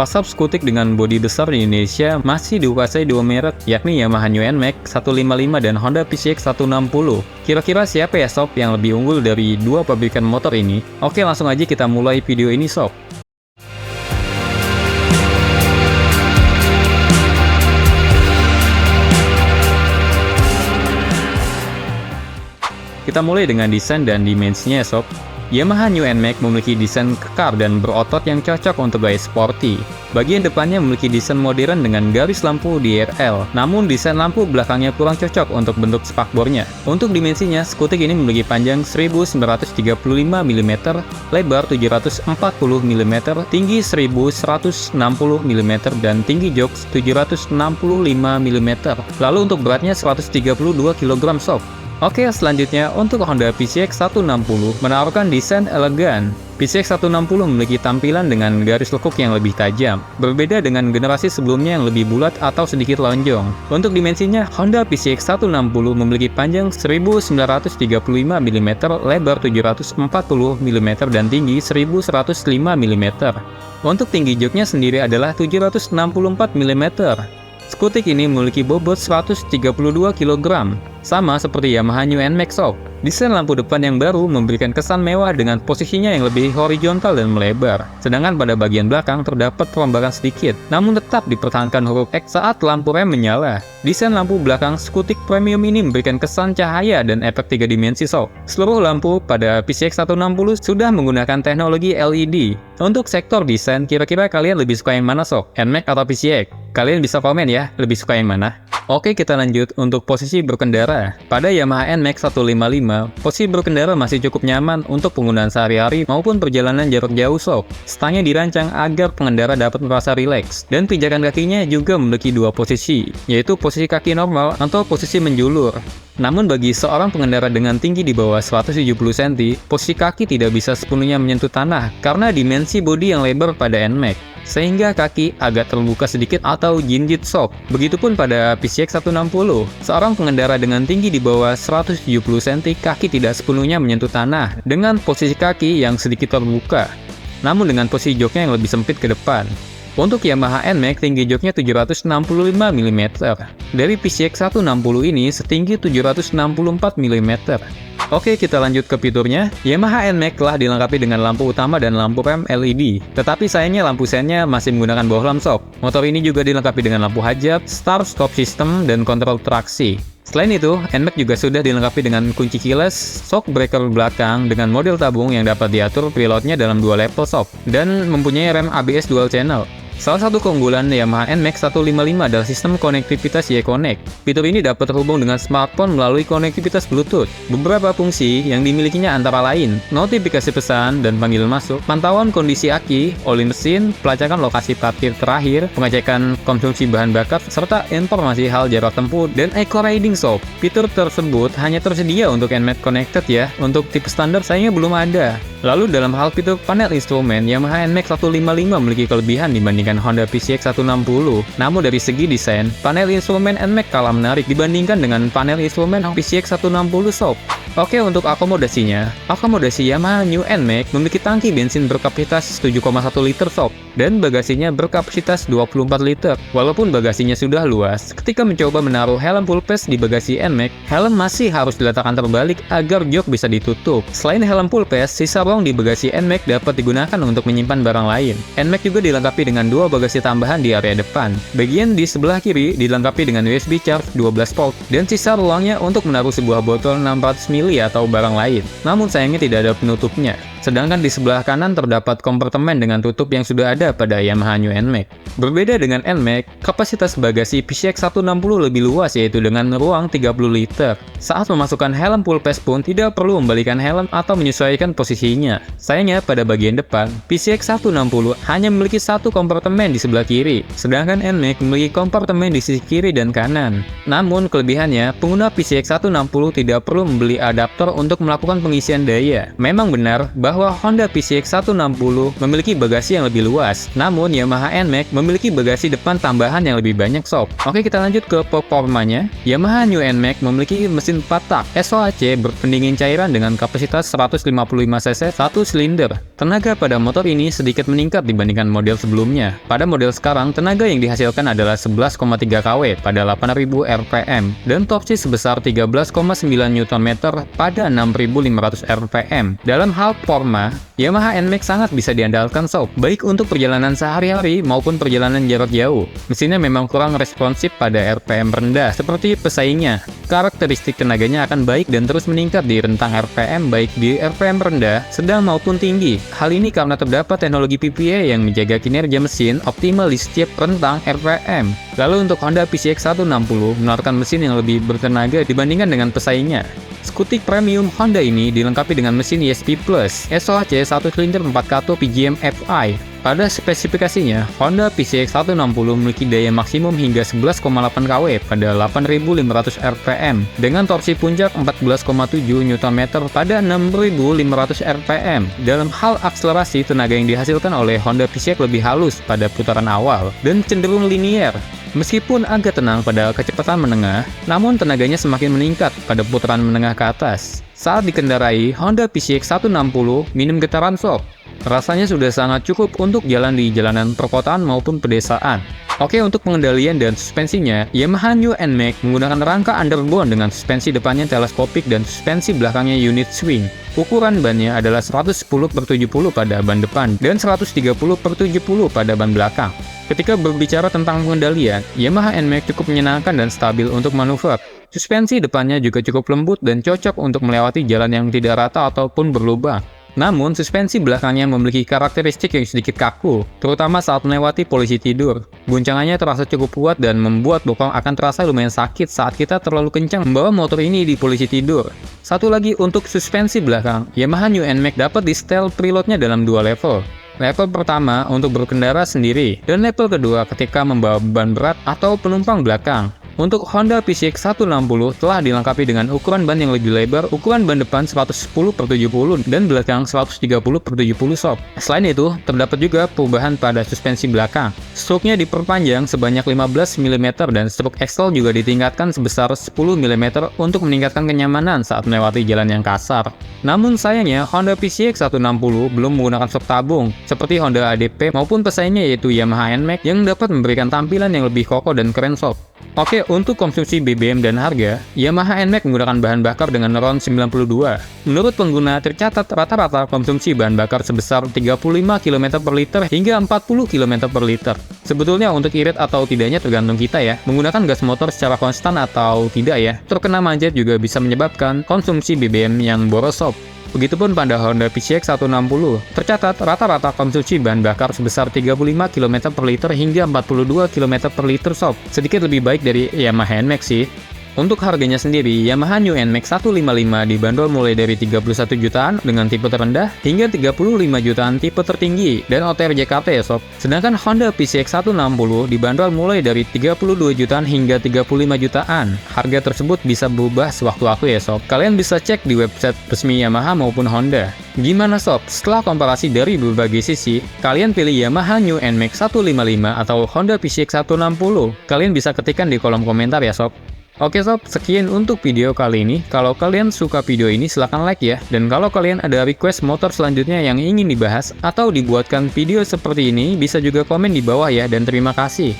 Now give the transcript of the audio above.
Pasar skutik dengan bodi besar di Indonesia masih dikuasai dua merek, yakni Yamaha New NMAX 155 dan Honda PCX 160. Kira-kira siapa ya sob yang lebih unggul dari dua pabrikan motor ini? Oke, langsung aja kita mulai video ini sob. Kita mulai dengan desain dan dimensinya sob. Yamaha New NMAX memiliki desain kekar dan berotot yang cocok untuk gaya sporty. Bagian depannya memiliki desain modern dengan garis lampu DRL, namun desain lampu belakangnya kurang cocok untuk bentuk spakbornya. Untuk dimensinya, skutik ini memiliki panjang 1935 mm, lebar 740 mm, tinggi 1160 mm, dan tinggi jok 765 mm. Lalu untuk beratnya 132 kg sob. Oke, selanjutnya untuk Honda PCX 160 menawarkan desain elegan. PCX 160 memiliki tampilan dengan garis lekuk yang lebih tajam, berbeda dengan generasi sebelumnya yang lebih bulat atau sedikit lonjong. Untuk dimensinya, Honda PCX 160 memiliki panjang 1935 mm, lebar 740 mm, dan tinggi 1105 mm. Untuk tinggi joknya sendiri adalah 764 mm. Skutik ini memiliki bobot 132 kg, sama seperti Yamaha New NMAX sob. Desain lampu depan yang baru memberikan kesan mewah dengan posisinya yang lebih horizontal dan melebar. Sedangkan pada bagian belakang terdapat perombakan sedikit, namun tetap dipertahankan huruf X saat lampu rem menyala. Desain lampu belakang skutik premium ini memberikan kesan cahaya dan efek 3 dimensi sob. Seluruh lampu pada PCX 160 sudah menggunakan teknologi LED. Untuk sektor desain, kira-kira kalian lebih suka yang mana sob? NMAX atau PCX? Kalian bisa komen ya, lebih suka yang mana? Oke, kita lanjut untuk posisi berkendara. Pada Yamaha NMAX 155, posisi berkendara masih cukup nyaman untuk penggunaan sehari-hari maupun perjalanan jarak jauh sob. Stangnya dirancang agar pengendara dapat merasa rileks, dan pijakan kakinya juga memiliki dua posisi, yaitu posisi kaki normal atau posisi menjulur. Namun bagi seorang pengendara dengan tinggi di bawah 170 cm, posisi kaki tidak bisa sepenuhnya menyentuh tanah karena dimensi bodi yang lebar pada NMAX, sehingga kaki agak terbuka sedikit atau jinjit sob. Begitupun pada PCX 160, seorang pengendara dengan tinggi di bawah 170 cm, kaki tidak sepenuhnya menyentuh tanah dengan posisi kaki yang sedikit terbuka, namun dengan posisi joknya yang lebih sempit ke depan. Untuk Yamaha NMAX, tinggi joknya 765 mm. Dari PCX 160 ini setinggi 764 mm. Oke, kita lanjut ke fiturnya. Yamaha NMAX telah dilengkapi dengan lampu utama dan lampu rem LED. Tetapi sayangnya lampu sennya masih menggunakan bohlam sob. Motor ini juga dilengkapi dengan lampu hajab, start-stop system, dan kontrol traksi. Selain itu, NMAX juga sudah dilengkapi dengan kunci keyless, shock breaker belakang dengan model tabung yang dapat diatur preloadnya dalam 2 level sob, dan mempunyai rem ABS dual channel. Salah satu keunggulan Yamaha NMAX 155 adalah sistem konektivitas Y-Connect. Fitur ini dapat terhubung dengan smartphone melalui konektivitas Bluetooth. Beberapa fungsi yang dimilikinya antara lain notifikasi pesan dan panggilan masuk, pantauan kondisi aki, oli mesin, pelacakan lokasi parkir terakhir, pengecekan konsumsi bahan bakar, serta informasi hal jarak tempuh dan eco riding sob. Fitur tersebut hanya tersedia untuk NMAX Connected ya, untuk tipe standar sayangnya belum ada. Lalu dalam hal fitur panel instrumen, Yamaha NMAX 155 memiliki kelebihan dibandingkan Honda PCX 160. Namun dari segi desain, panel instrumen NMAX kalah menarik dibandingkan dengan panel instrumen PCX 160 sob. Oke, untuk akomodasinya, akomodasi Yamaha New NMAX memiliki tangki bensin berkapasitas 7,1 liter sob, dan bagasinya berkapasitas 24 liter. Walaupun bagasinya sudah luas, ketika mencoba menaruh helm full face di bagasi NMAX, helm masih harus diletakkan terbalik agar jok bisa ditutup. Selain helm full face, sisa ruang di bagasi NMAX dapat digunakan untuk menyimpan barang lain. NMAX juga dilengkapi dengan 2 bagasi tambahan di area depan. Bagian di sebelah kiri dilengkapi dengan USB charge 12 volt, dan sisa ruangnya untuk menaruh sebuah botol 600 ml atau barang lain. Namun sayangnya tidak ada penutupnya. Sedangkan di sebelah kanan terdapat kompartemen dengan tutup yang sudah ada pada Yamaha New NMAX. Berbeda dengan NMAX, kapasitas bagasi PCX 160 lebih luas, yaitu dengan ruang 30 liter. Saat memasukkan helm full face pun tidak perlu membalikan helm atau menyesuaikan posisinya. Sayangnya pada bagian depan, PCX 160 hanya memiliki satu kompartemen di sebelah kiri, sedangkan NMAX memiliki kompartemen di sisi kiri dan kanan. Namun kelebihannya, pengguna PCX 160 tidak perlu membeli adaptor untuk melakukan pengisian daya. Memang benar, bahwa Honda PCX 160 memiliki bagasi yang lebih luas, namun Yamaha NMAX memiliki bagasi depan tambahan yang lebih banyak sob. Oke, kita lanjut ke performanya. Yamaha New NMAX memiliki mesin 4 tak SOHC berpendingin cairan dengan kapasitas 155 cc 1 silinder. Tenaga pada motor ini sedikit meningkat dibandingkan model sebelumnya. Pada model sekarang, tenaga yang dihasilkan adalah 11,3 kW pada 8000 rpm dan torsi sebesar 13,9 Nm pada 6500 rpm. Dalam hal performa, Yamaha NMAX sangat bisa diandalkan sob, baik untuk perjalanan sehari-hari maupun perjalanan jarak jauh. Mesinnya memang kurang responsif pada RPM rendah seperti pesaingnya. Karakteristik tenaganya akan baik dan terus meningkat di rentang RPM baik di RPM rendah, sedang maupun tinggi. Hal ini karena terdapat teknologi PPA yang menjaga kinerja mesin optimal di setiap rentang RPM. Lalu untuk Honda PCX 160 menawarkan mesin yang lebih bertenaga dibandingkan dengan pesaingnya. Skutik premium Honda ini dilengkapi dengan mesin ESP Plus, SOHC 1 silinder 4 kato PGM FI. Pada spesifikasinya, Honda PCX 160 memiliki daya maksimum hingga 11,8 kW pada 8500 rpm dengan torsi puncak 14,7 Nm pada 6500 rpm. Dalam hal akselerasi, tenaga yang dihasilkan oleh Honda PCX lebih halus pada putaran awal dan cenderung linier. Meskipun agak tenang pada kecepatan menengah, namun tenaganya semakin meningkat pada putaran menengah ke atas. Saat dikendarai, Honda PCX 160 minim getaran sob. Rasanya sudah sangat cukup untuk jalan di jalanan perkotaan maupun pedesaan. Oke, untuk pengendalian dan suspensinya, Yamaha New NMAX menggunakan rangka underbone dengan suspensi depannya teleskopik dan suspensi belakangnya unit swing. Ukuran bannya adalah 110/70 pada ban depan dan 130/70 pada ban belakang. Ketika berbicara tentang pengendalian, Yamaha NMAX cukup menyenangkan dan stabil untuk manuver. Suspensi depannya juga cukup lembut dan cocok untuk melewati jalan yang tidak rata ataupun berlubang. Namun, suspensi belakangnya memiliki karakteristik yang sedikit kaku, terutama saat melewati posisi tidur. Guncangannya terasa cukup kuat dan membuat bokong akan terasa lumayan sakit saat kita terlalu kencang membawa motor ini di posisi tidur. Satu lagi untuk suspensi belakang, Yamaha New NMAX dapat di setel preloadnya dalam 2 level. Level pertama untuk berkendara sendiri, dan level kedua ketika membawa beban berat atau penumpang belakang. Untuk Honda PCX 160 telah dilengkapi dengan ukuran ban yang lebih lebar, ukuran ban depan 110/70 dan belakang 130/70 sob. Selain itu, terdapat juga perubahan pada suspensi belakang. Struknya diperpanjang sebanyak 15 mm dan struk axle juga ditingkatkan sebesar 10 mm untuk meningkatkan kenyamanan saat melewati jalan yang kasar. Namun sayangnya, Honda PCX 160 belum menggunakan sok tabung, seperti Honda ADP maupun pesaingnya yaitu Yamaha NMAX yang dapat memberikan tampilan yang lebih kokoh dan keren sob. Oke, untuk konsumsi BBM dan harga, Yamaha NMAX menggunakan bahan bakar dengan RON 92. Menurut pengguna, tercatat rata-rata konsumsi bahan bakar sebesar 35 km per liter hingga 40 km per liter. Sebetulnya untuk irit atau tidaknya tergantung kita ya, menggunakan gas motor secara konstan atau tidak ya. Terkena manjat juga bisa menyebabkan konsumsi BBM yang boros sob. Begitupun pada Honda PCX 160, tercatat rata-rata konsumsi bahan bakar sebesar 35 km per liter hingga 42 km per liter sob. Sedikit lebih baik dari Yamaha NMAX sih. Untuk harganya sendiri, Yamaha New NMAX 155 dibanderol mulai dari 31 jutaan dengan tipe terendah hingga 35 jutaan tipe tertinggi dan OTR JKT ya sob. Sedangkan Honda PCX 160 dibanderol mulai dari 32 jutaan hingga 35 jutaan. Harga tersebut bisa berubah sewaktu-waktu ya sob. Kalian bisa cek di website resmi Yamaha maupun Honda. Gimana sob? Setelah komparasi dari berbagai sisi, kalian pilih Yamaha New NMAX 155 atau Honda PCX 160? Kalian bisa ketikkan di kolom komentar ya sob. Oke sob, sekian untuk video kali ini. Kalau kalian suka video ini silahkan like ya. Dan kalau kalian ada request motor selanjutnya yang ingin dibahas atau dibuatkan video seperti ini, bisa juga komen di bawah ya. Dan terima kasih.